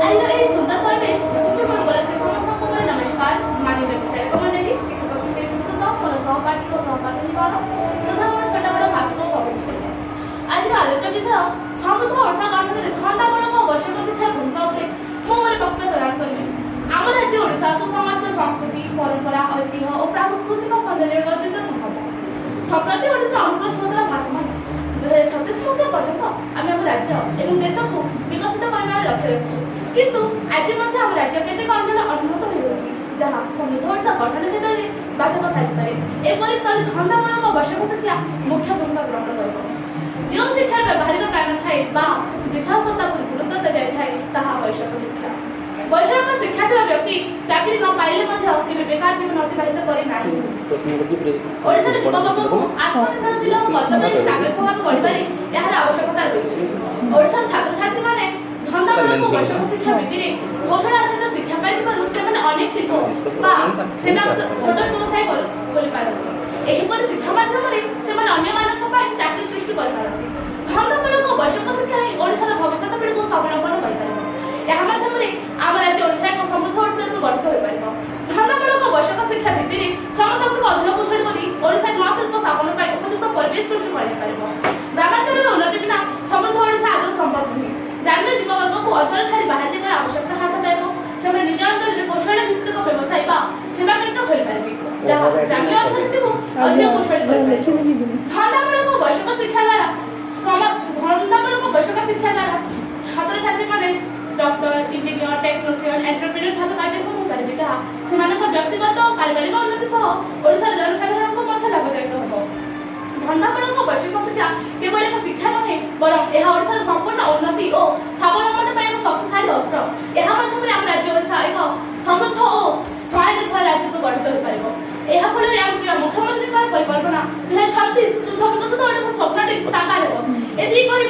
आज सुंदर परिवेश शिशु मंगल समस्त नमस्कार माननीय विचारक मंडली शिक्षक शिक्षक मोर सहपाठी और सहपाठीगण तथा मोर छोटा बड़ा भातृ भगिनी आज आलोच्य विषय समृद्ध वर्षा गठन धंदामूलक आवश्यक शिक्षा भूमिका मोर वक्तव्य प्रदान करी। आम राज्य ओडिशा सुसमृद्ध संस्कृति परंपरा ऐतिह्य और प्राकृतिक सौंदर्य संभव संप्रति ओडिशा अनुप्रस्वतर भाषा 2036 मसीहा पर्यंत आम राज्य एवं देश को विकसित करने लक्ष्य रखु किंतु आज आम राज्य केतेक अंचल अनुन्नत हो जहाँ समृद्ध ओडिशा गठन क्षेत्र में बाधक साजिपारे एपरी स्थल धंदामूलक आवश्यक शिक्षा मुख्य भूमिका ग्रहण कर जो शिक्षार व्यावहारिक ज्ञान थाए विशाल सत्ता को गुरुत्व दी जाए ताहा वैषयिक शिक्षा। वैषयिक शिक्षा थिबा व्यक्ति चाकरी न पाइले केबे बेकार जीवन अतिबाहित करे नाही। ओडिशा रे युवक को आत्मनिर्भरशील और कर्तव्य नागरिक भाव बढ़िबारे यार आवश्यकता रही। ओडिशा छात्र छात्री माने धंदामूलक वैषयिक शिक्षा भित्तिरे कौशल आधारित शिक्षा पाइबारु सेमाने अनेक शिल्प बा सेवा छोट व्यवसाय खोली पारନ୍ତି। एहिपरि शिक्षा माध्यमरे सेमाने अन्य मानक पाइ चाकरी सृष्टि कर पारନ୍ତି। धंदामूलक वैषयिक शिक्षा ही ओडिशार भविष्य पीढ़ी को स्वावलंबन कर यह माध्यमरे आम राज्य ओडिशा एक समृद्ध ओडिशा गठित हो पारिबो। धंदामूलक वैषयिक शिक्षा भित्तिरे श्रमशक्ति को अधिक कुशल करी ओडिशा नवा शिल्प स्थापन पाइ उपयुक्त परिवेश सृष्टि कर पारिबो। ग्रामांचल उन्नति बिना समृद्ध ओडिशा आदौ संभव नहीं। ग्रामीण युववर्ग को अंचल छाड़ी बाहर जाकर आवश्यकता ह्रास पाइबो। से निज अंचल कौशल भित्तिक व्यवसाय बा सेवा केन्द्र खोली पारिबे जहाँ ग्रामीण अर्थनीति को अधिक कुशल कर धंदामूलक वैषयिक शिक्षा द्वारा धंदामूलक वैषयिक शिक्षा द्वारा छात्र छात्री माने डॉक्टर इंजीनियर टेक्नीशियन एंटरप्रेन्योर भाव कार्यक्रम हो पारे जहाँ से व्यक्तिगत और पारिवारिक उन्नति सह ओडिशा जनसाधारण को मध्य लाभदायक हो। धंदामूलक वैषयिक शिक्षा केवल एक शिक्षा नुहे बरं यह ओडिशार संपूर्ण उन्नति और स्वावलंबन पर एक शक्तिशाली अस्त्र। यह माध्यम आम राज्य ओडिशा एक समृद्ध और स्वायत्त राज्य को गठित हो पारिबो। यह फल मुख्यमंत्री परिकल्पना 2036 शुद्ध विकसित ओडिशा स्वप्नटी साकार हो। एति कहि